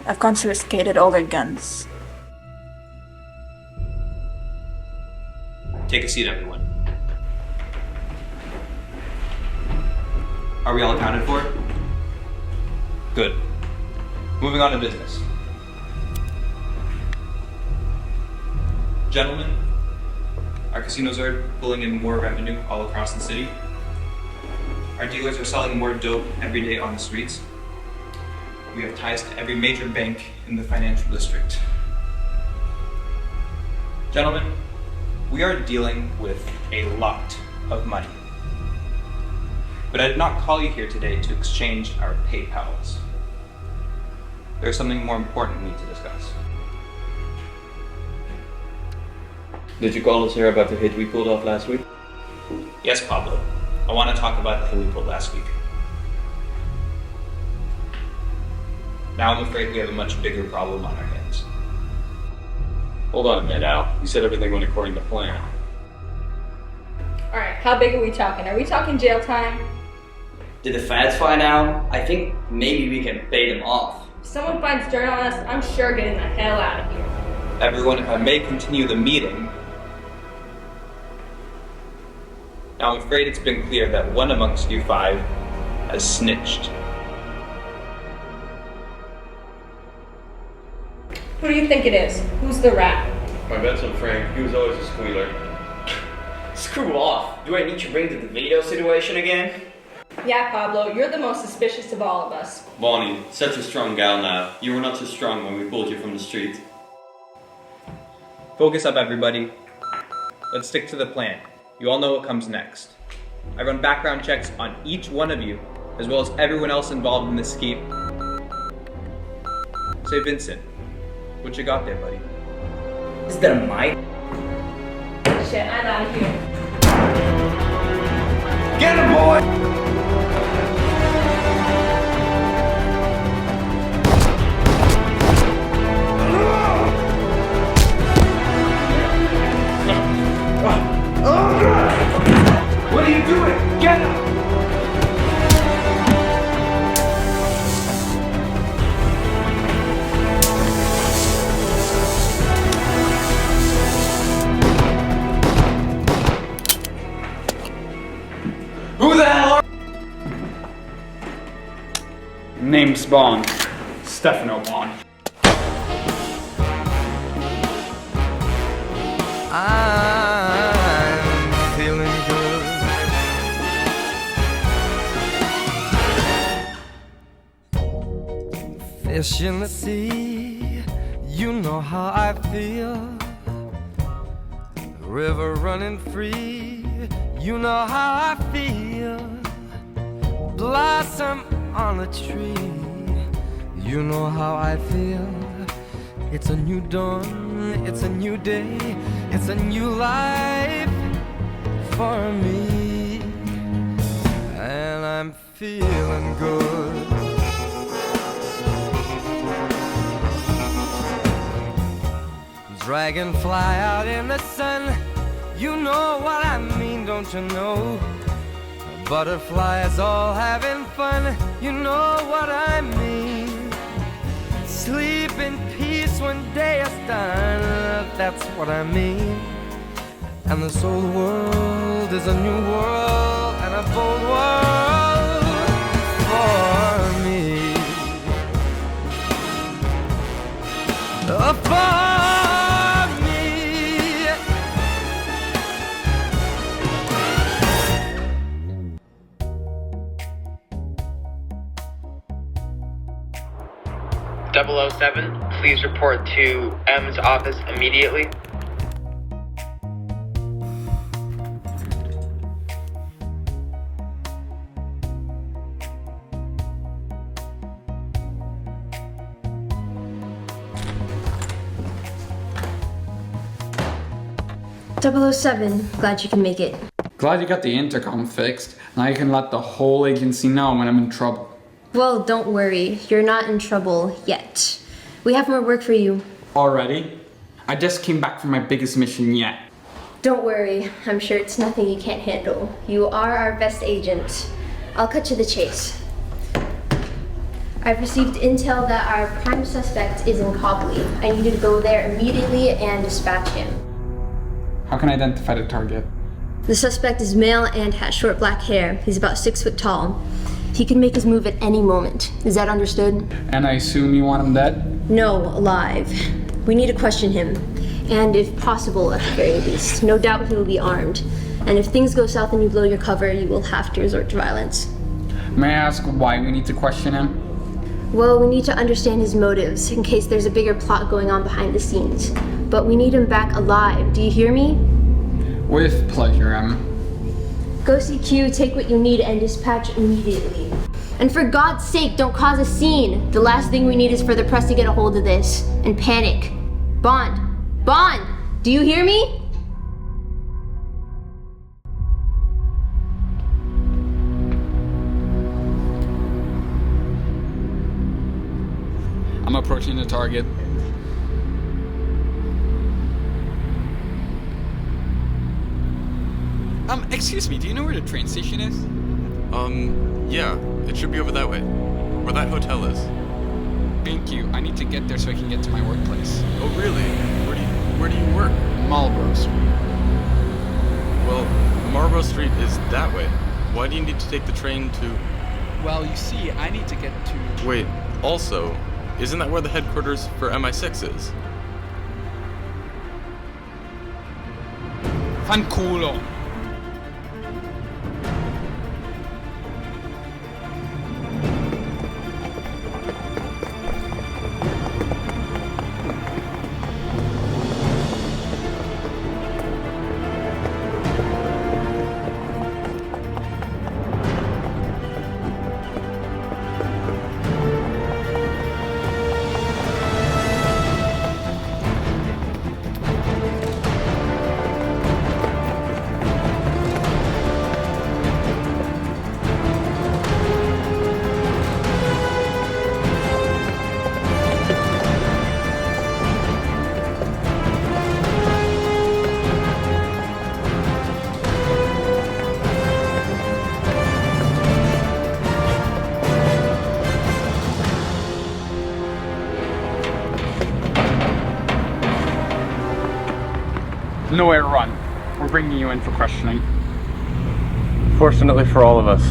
I've confiscated all their guns. Take a seat, everyone. Are we all accounted for? Good. Moving on to business. Gentlemen, our casinos are pulling in more revenue all across the city. Our dealers are selling more dope every day on the streets. We have ties to every major bank in the financial district. Gentlemen, we are dealing with a lot of money. But I did not call you here today to exchange our PayPals. There's something more important we need to discuss. Did you call us here about the hit we pulled off last week? Yes, Pablo. I want to talk about the hit we pulled last week. Now I'm afraid we have a much bigger problem on our hands. Hold on a minute, Al. You said everything went according to plan. Alright, how big are we talking? Are we talking jail time? Did the feds find out? I think maybe we can bait them off. If someone finds dirt on us, I'm sure getting the hell out of here. Everyone, if I may continue the meeting. Now I'm afraid it's been clear that one amongst you five has snitched. Who do you think it is? Who's the rat? My bet's on Frank. He was always a squealer. Screw off. Do I need to bring the DeVito situation again? Yeah, Pablo, you're the most suspicious of all of us. Bonnie, such a strong gal now. You were not so strong when we pulled you from the street. Focus up, everybody. Let's stick to the plan. You all know what comes next. I run background checks on each one of you, as well as everyone else involved in this scheme. Say, Vincent, what you got there, buddy? Is that a mic? Shit, I'm out of here. Get him, boy! What are you doing? Get him! Who the hell are... Name's Bond. Stefano Bond. I'm feeling good. Fish in the sea, you know how I feel. River running free, you know how I feel. Blossom on a tree, you know how I feel. It's a new dawn, it's a new day, it's a new life for me, and I'm feeling good. Dragonfly out in the sun, you know what I mean, don't you know? Butterflies all having fun, you know what I mean. Sleep in peace when day is done, that's what I mean. And this old world is a new world and a bold world for me. For me. 007, please report to M's office immediately. .007, glad you can make it. Glad you got the intercom fixed. Now you can let the whole agency know when I'm in trouble. Well, don't worry, you're not in trouble yet. We have more work for you. Already? I just came back from my biggest mission yet. Don't worry, I'm sure it's nothing you can't handle. You are our best agent. I'll cut to the chase. I've received intel that our prime suspect is in Copley. I need you to go there immediately and dispatch him. How can I identify the target? The suspect is male and has short black hair. He's about 6 foot tall. He can make his move at any moment. Is that understood? And I assume you want him dead? No, alive. We need to question him. And if possible, at the very least. No doubt he will be armed. And if things go south and you blow your cover, you will have to resort to violence. May I ask why we need to question him? Well, we need to understand his motives in case there's a bigger plot going on behind the scenes. But we need him back alive. Do you hear me? With pleasure, Em. Go see Q, take what you need, and dispatch immediately. And for God's sake, don't cause a scene. The last thing we need is for the press to get a hold of this and panic. Bond! Bond! Do you hear me? I'm approaching the target. Excuse me, do you know where the train station is? Yeah, it should be over that way, where that hotel is. Thank you. I need to get there so I can get to my workplace. Oh, really? Where do you work? Marlborough Street. Well, Marlborough Street is that way. Why do you need to take the train to... Well, you see, I need to get to... Wait, also, isn't that where the headquarters for MI6 is? Fanculo. Nowhere to run. We're bringing you in for questioning. Fortunately for all of us.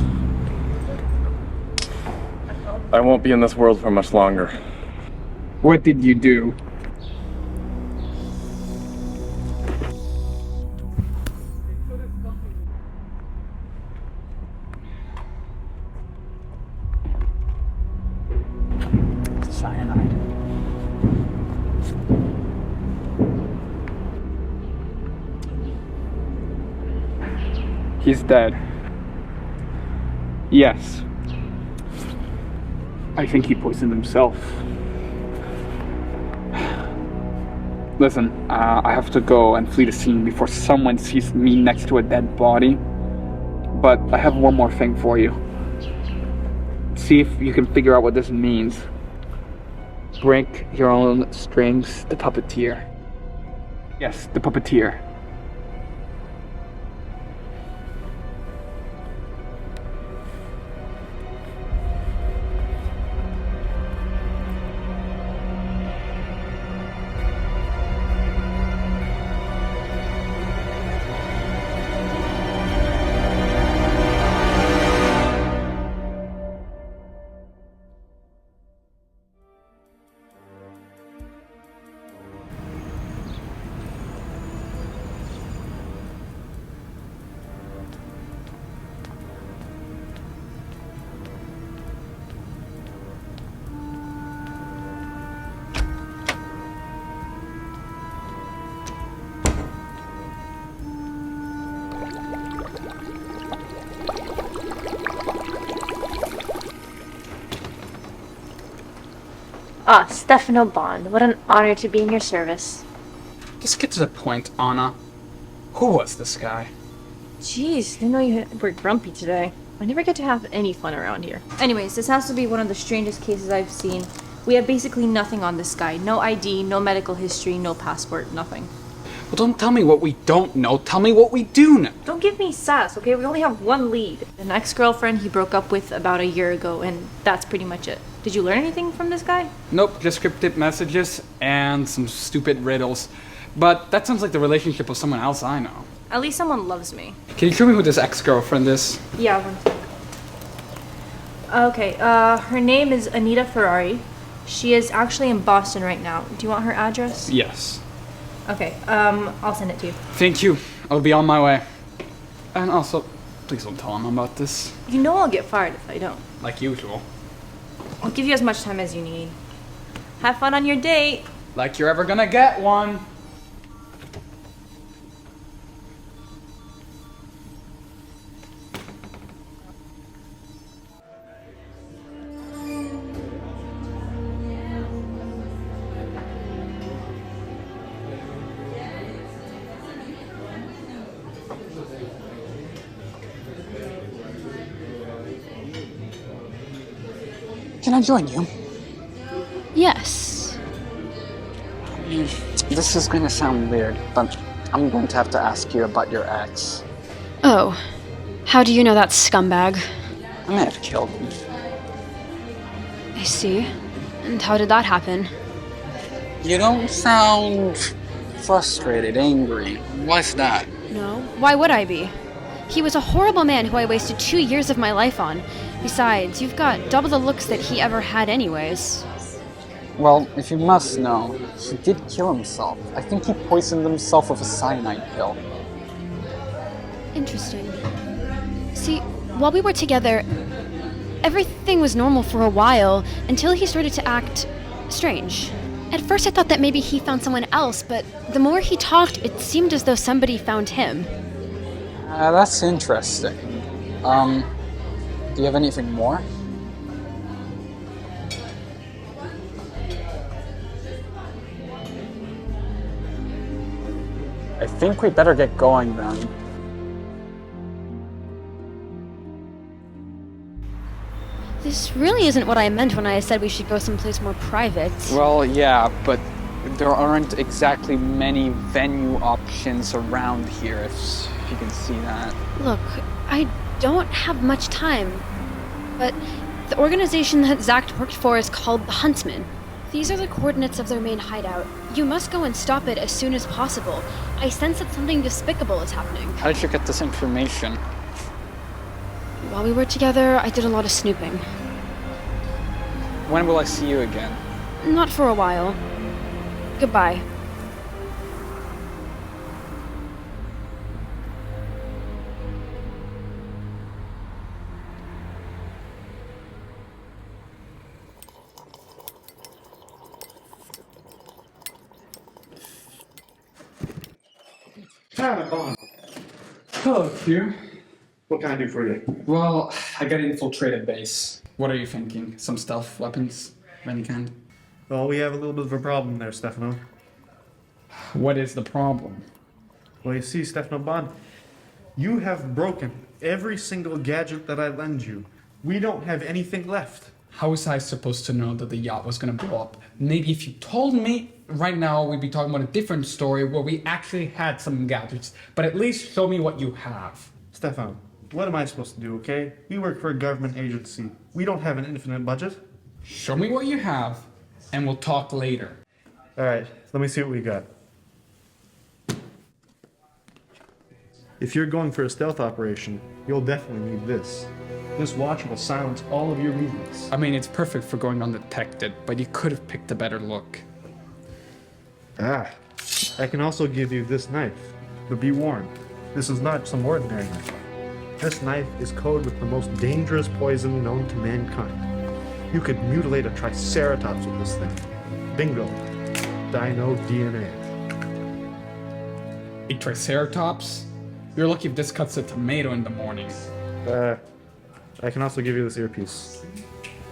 I won't be in this world for much longer. What did you do? Cyanide. He's dead. Yes. I think he poisoned himself. Listen, I have to go and flee the scene before someone sees me next to a dead body. But I have one more thing for you. See if you can figure out what this means. Break your own strings, the puppeteer. Yes, the puppeteer. Ah, Stefano Bond, what an honor to be in your service. Just get to the point, Anna. Who was this guy? Jeez, didn't know you were grumpy today. I never get to have any fun around here. Anyways, this has to be one of the strangest cases I've seen. We have basically nothing on this guy. No ID, no medical history, no passport, nothing. Well, don't tell me what we don't know. Tell me what we do know. Don't give me sass, okay? We only have one lead. An ex-girlfriend he broke up with about a year ago, and that's pretty much it. Did you learn anything from this guy? Nope, just cryptic messages and some stupid riddles. But that sounds like the relationship of someone else I know. At least someone loves me. Can you show me who this ex-girlfriend is? Yeah, one sec. Okay, her name is Anita Ferrari. She is actually in Boston right now. Do you want her address? Yes. Okay, I'll send it to you. Thank you. I'll be on my way. And also, please don't tell him about this. You know I'll get fired if I don't. Like usual. I'll give you as much time as you need. Have fun on your date. Like you're ever gonna get one. Can I join you? Yes. This is gonna sound weird, but I'm going to have to ask you about your ex. Oh. How do you know that scumbag? I may have killed him. I see. And how did that happen? You don't sound frustrated, angry. Why's that? No. Why would I be? He was a horrible man who I wasted 2 years of my life on. Besides, you've got double the looks that he ever had anyways. Well, if you must know, he did kill himself. I think he poisoned himself with a cyanide pill. Interesting. See, while we were together, everything was normal for a while until he started to act strange. At first I thought that maybe he found someone else, but the more he talked, it seemed as though somebody found him. That's interesting. Do you have anything more? I think we better get going then. This really isn't what I meant when I said we should go someplace more private. Well, yeah, but there aren't exactly many venue options around here, if you can see that. Look, I don't have much time, but the organization that Zach worked for is called the Huntsman. These are the coordinates of their main hideout. You must go and stop it as soon as possible. I sense that something despicable is happening. How did you get this information? While we were together, I did a lot of snooping. When will I see you again? Not for a while. Goodbye. Hello, Q. What can I do for you? Well, I got infiltrated base. What are you thinking? Some stealth weapons of any kind? Well, we have a little bit of a problem there, Stefano. What is the problem? Well, you see, Stefano Bond, you have broken every single gadget that I lend you. We don't have anything left. How was I supposed to know that the yacht was gonna blow up? Maybe if you told me, right now we'd be talking about a different story where we actually had some gadgets, but at least show me what you have. Stefano, what am I supposed to do, okay? We work for a government agency. We don't have an infinite budget. Show me what you have, and we'll talk later. Alright, let me see what we got. If you're going for a stealth operation, you'll definitely need this. This watch will silence all of your movements. I mean, it's perfect for going undetected, but you could have picked a better look. Ah, I can also give you this knife, but be warned, this is not some ordinary knife. This knife is coated with the most dangerous poison known to mankind. You could mutilate a triceratops with this thing. Bingo. Dino DNA. A triceratops? You're lucky if this cuts a tomato in the morning. I can also give you this earpiece.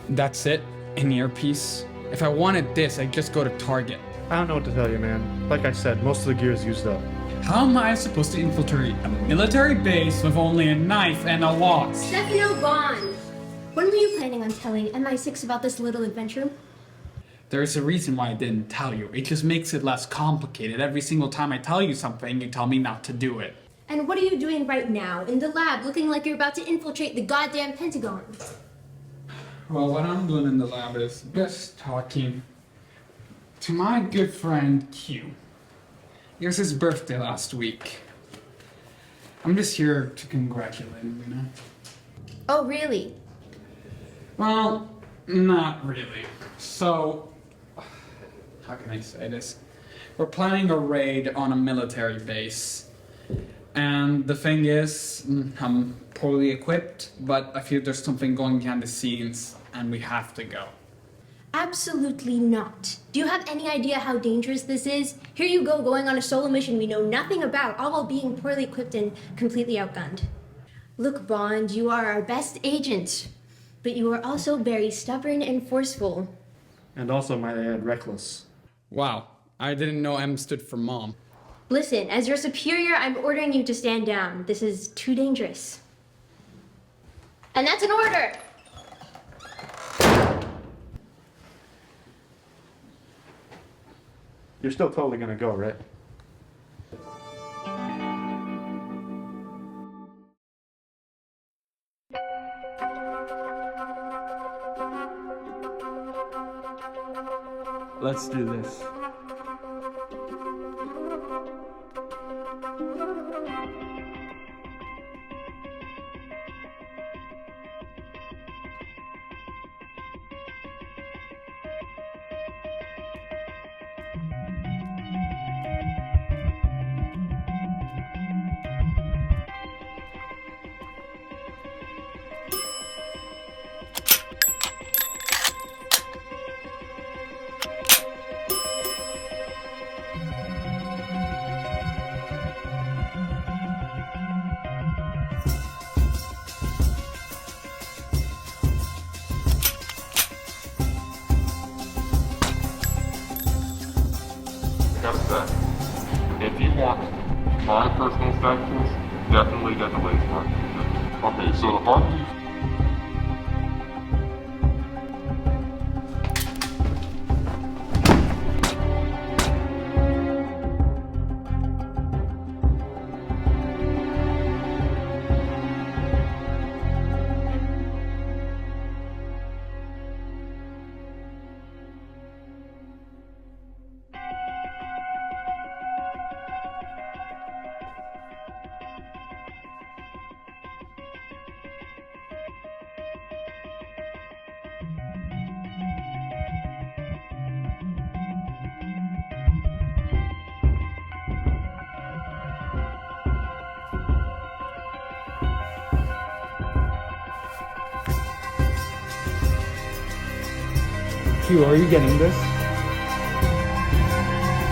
That's it? An earpiece? If I wanted this, I'd just go to Target. I don't know what to tell you, man. Like I said, most of the gear is used up. How am I supposed to infiltrate a military base with only a knife and a watch? Stefano Bond! When were you planning on telling MI6 about this little adventure? There's a reason why I didn't tell you. It just makes it less complicated. Every single time I tell you something, you tell me not to do it. And what are you doing right now in the lab looking like you're about to infiltrate the goddamn Pentagon? Well, what I'm doing in the lab is just talking to my good friend Q. It was his birthday last week. I'm just here to congratulate him, you know? Oh, really? Well, not really. So, how can I say this? We're planning a raid on a military base. And the thing is, I'm poorly equipped, but I feel there's something going behind the scenes, and we have to go. Absolutely not. Do you have any idea how dangerous this is? Here you go, going on a solo mission we know nothing about, all while being poorly equipped and completely outgunned. Look, Bond, you are our best agent, but you are also very stubborn and forceful. And also, might I add, reckless. Wow, I didn't know M stood for mom. Listen, as your superior, I'm ordering you to stand down. This is too dangerous. And that's an order! You're still totally gonna go, right? Let's do this. If you want my personal sections, definitely get the laser mark. Okay, so the heartbeat. Q, are you getting this?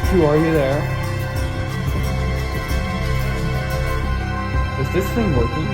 Q, are you there? Is this thing working?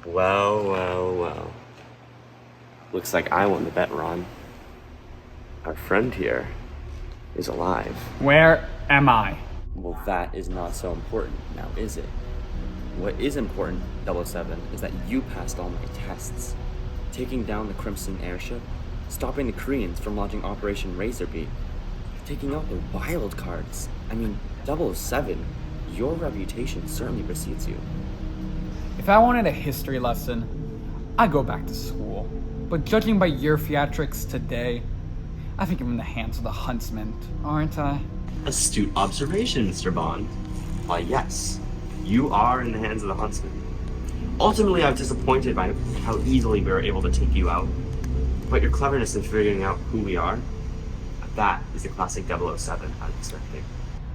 Well. Looks like I won the bet, Ron. Our friend here is alive. Where am I? Well, that is not so important now, is it? What is important, 007, is that you passed all my tests. Taking down the Crimson airship, stopping the Koreans from launching Operation Razorbeak, taking out the wild cards. I mean, 007, your reputation certainly precedes you. If I wanted a history lesson, I'd go back to school. But judging by your theatrics today, I think I'm in the hands of the Huntsman, aren't I? Astute observation, Mr. Bond. Why, yes, you are in the hands of the Huntsman. Ultimately, I was disappointed by how easily we were able to take you out. But your cleverness in figuring out who we are, that is the classic 007 I was expecting.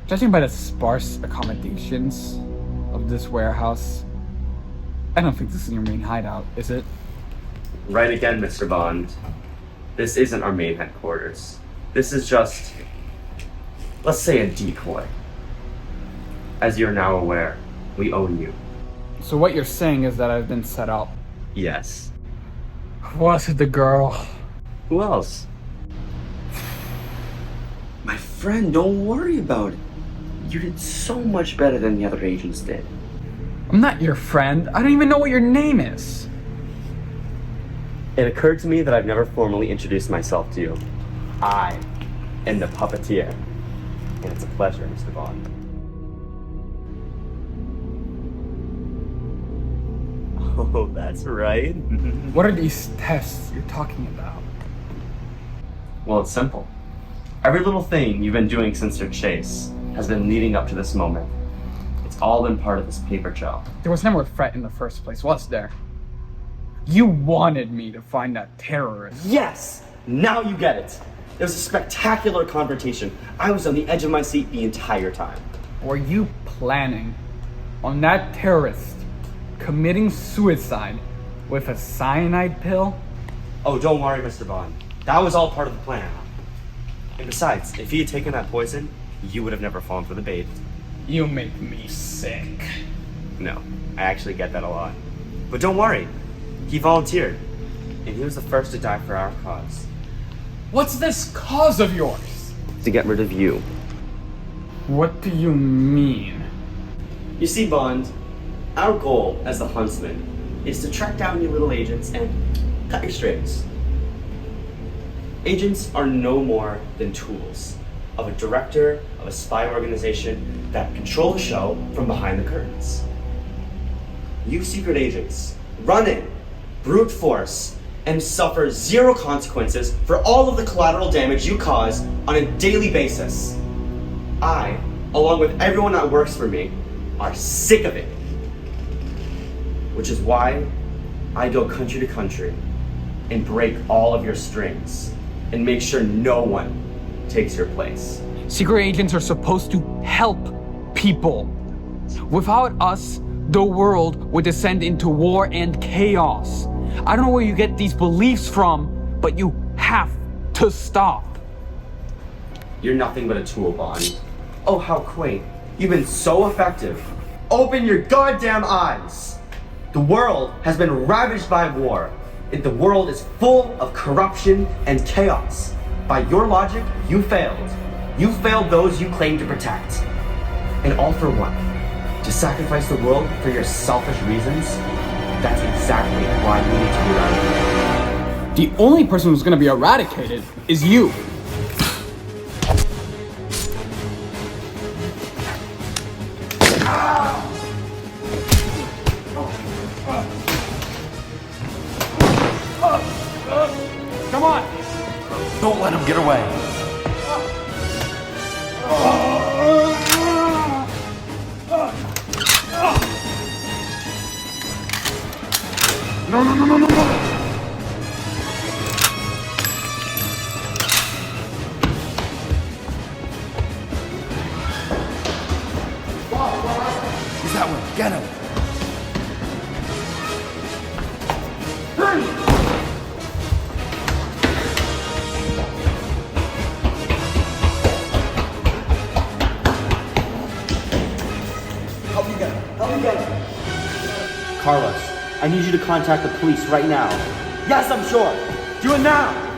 Judging by the sparse accommodations of this warehouse, I don't think this is your main hideout, is it? Right again, Mr. Bond. This isn't our main headquarters. This is just, let's say, a decoy. As you're now aware, we own you. So what you're saying is that I've been set up? Yes. Was it the girl? Who else? My friend, don't worry about it. You did so much better than the other agents did. I'm not your friend. I don't even know what your name is. It occurred to me that I've never formally introduced myself to you. I am the puppeteer. And it's a pleasure, Mr. Bond. Oh, that's right. What are these tests you're talking about? Well, it's simple. Every little thing you've been doing since your chase has been leading up to this moment. It's all been part of this paper trail. There was never a threat in the first place, was there? You wanted me to find that terrorist. Yes! Now you get it. It was a spectacular confrontation. I was on the edge of my seat the entire time. Were you planning on that terrorist committing suicide with a cyanide pill? Oh, don't worry, Mr. Bond. That was all part of the plan. And besides, if he had taken that poison, you would have never fallen for the bait. You make me sick. No, I actually get that a lot. But don't worry, he volunteered. And he was the first to die for our cause. What's this cause of yours? To get rid of you. What do you mean? You see, Bond, our goal as the Huntsman is to track down you little agents and cut your strings. Agents are no more than tools of a director of a spy organization that control the show from behind the curtains. You secret agents run in, brute force, and suffer zero consequences for all of the collateral damage you cause on a daily basis. I, along with everyone that works for me, are sick of it. Which is why I go country to country and break all of your strings and make sure no one takes your place. Secret agents are supposed to help people. Without us, the world would descend into war and chaos. I don't know where you get these beliefs from, but you have to stop. You're nothing but a tool, Bond. Oh, how quaint. You've been so effective. Open your goddamn eyes. The world has been ravaged by war. The world is full of corruption and chaos. By your logic, you failed. You failed those you claim to protect. And all for what? To sacrifice the world for your selfish reasons? That's exactly why you need to be eradicated. The only person who's gonna be eradicated is you. Come on! Don't let him get away. No. He's that one. Get him. Help me get him. Carlos, I need you to contact the police right now. Yes, I'm sure. Do it now.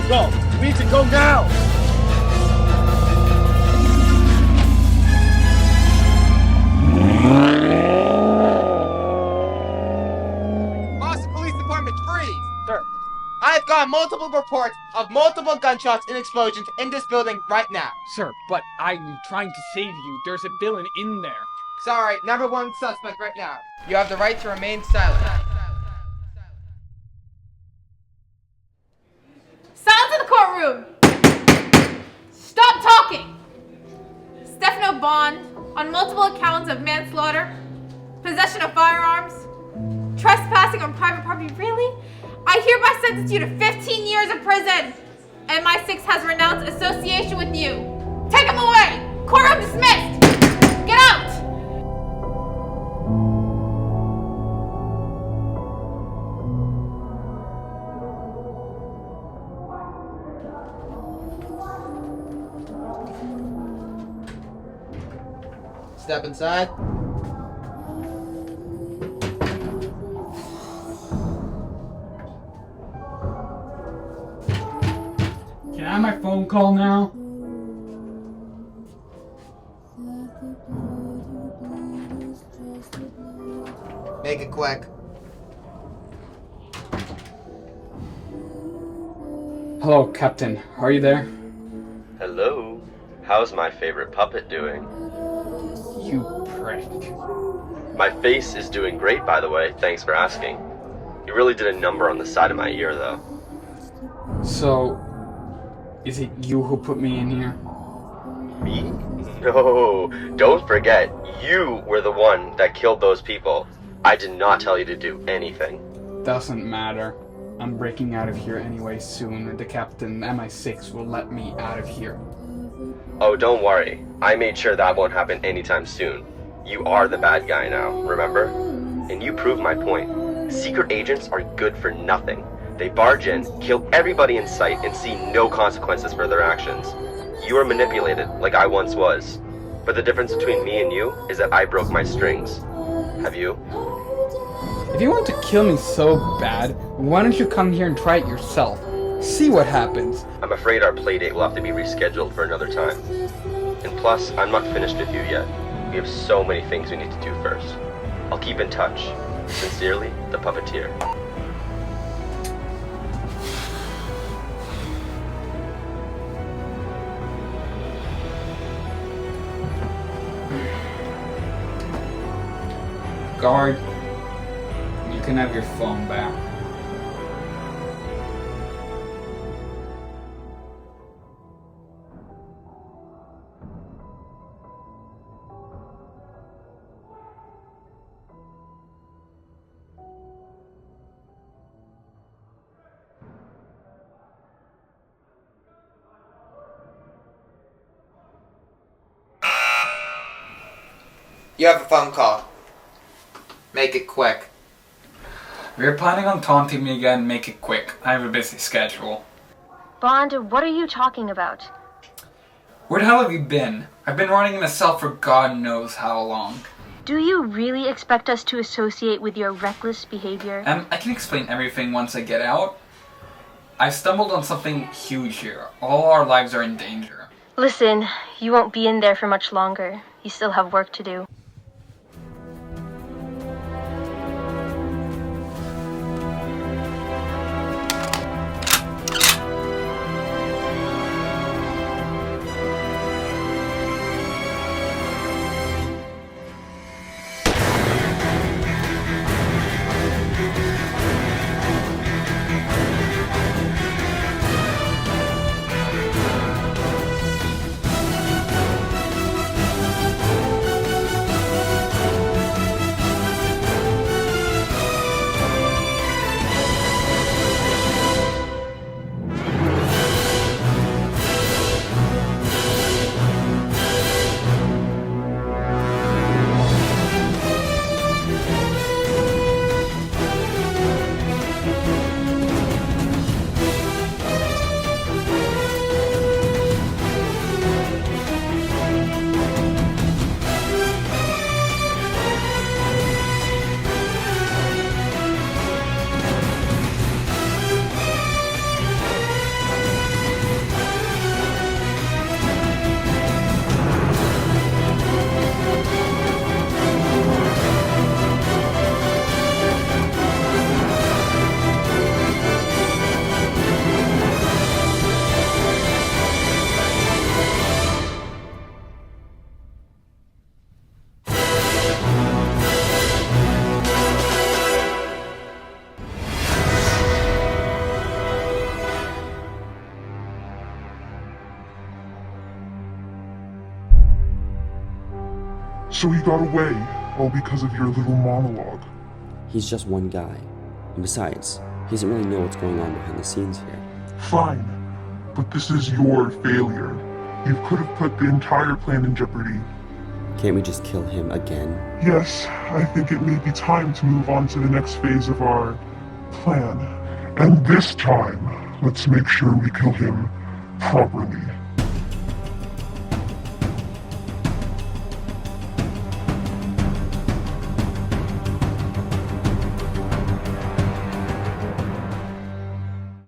go. We need to go now. Boston Police Department, freeze! Sir. I've got multiple reports of multiple gunshots and explosions in this building right now. Sir, but I'm trying to save you. There's a villain in there. Sorry, number one suspect right now. You have the right to remain silent. Silence in the courtroom! Stop talking! Stefano Bond, on multiple accounts of manslaughter, possession of firearms, trespassing on private property. Really? I hereby sentence you to 15 years in prison! MI6 has renounced association with you. Take him away! Courtroom dismissed! Get out! Step inside. Can I have my phone call now? Make it quick. Hello, Captain. Are you there? Hello. How's my favorite puppet doing? You prick. My face is doing great, by the way. Thanks for asking. You really did a number on the side of my ear, though. So, is it you who put me in here? Me? No. Don't forget, you were the one that killed those people. I did not tell you to do anything. Doesn't matter. I'm breaking out of here anyway soon. The captain, MI6, will let me out of here. Oh, don't worry. I made sure that won't happen anytime soon. You are the bad guy now, remember? And you proved my point. Secret agents are good for nothing. They barge in, kill everybody in sight, and see no consequences for their actions. You were manipulated, like I once was. But the difference between me and you is that I broke my strings. Have you? If you want to kill me so bad, why don't you come here and try it yourself? See what happens. I'm afraid our playdate will have to be rescheduled for another time. And plus, I'm not finished with you yet. We have so many things we need to do first. I'll keep in touch. Sincerely, the Puppeteer. Guard, you can have your phone back. You have a phone call. Make it quick. If you're planning on taunting me again, make it quick. I have a busy schedule. Bond, what are you talking about? Where the hell have you been? I've been running in a cell for God knows how long. Do you really expect us to associate with your reckless behavior? I can explain everything once I get out. I've stumbled on something huge here. All our lives are in danger. Listen, you won't be in there for much longer. You still have work to do. So he got away, all because of your little monologue. He's just one guy. And besides, he doesn't really know what's going on behind the scenes here. Fine, but this is your failure. You could have put the entire plan in jeopardy. Can't we just kill him again? Yes, I think it may be time to move on to the next phase of our plan. And this time, let's make sure we kill him properly.